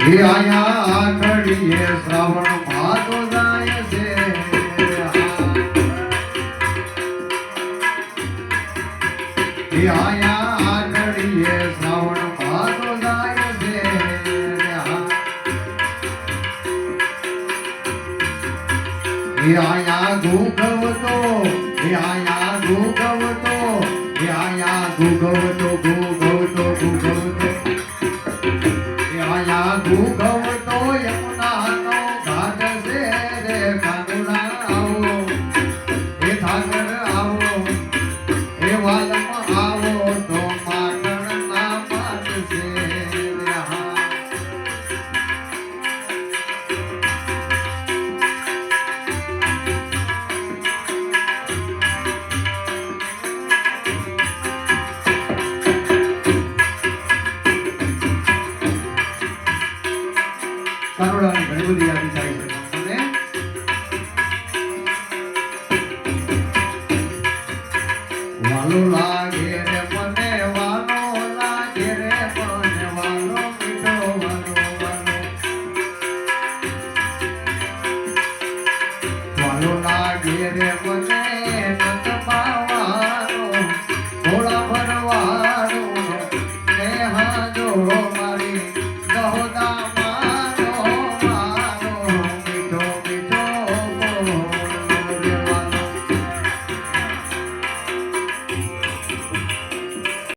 એ આયા ઘડીએ શ્રાવણ ભાદો જાય છે એ આયા ઘડીએ શ્રાવણ ભાદો જાય છે એ આયા ગુગવતો એ આયા ગુગવતો એ આયા ગુગવતો ગુગવતો ગુગવતો એ આયા ગુગવતો યમુનાનો ઘાટ છે રે કાનુડા આવો એ ઠાકર આવો એ વાલમ આવો તો માખણ ના પાત છે કાનુડાની ઘણી બધી યાદી થાય છે મને વાલો લાગે રે મને વાલો લાગે રે મને વાલો મીઠો વાલો વાલો લાગે રે મને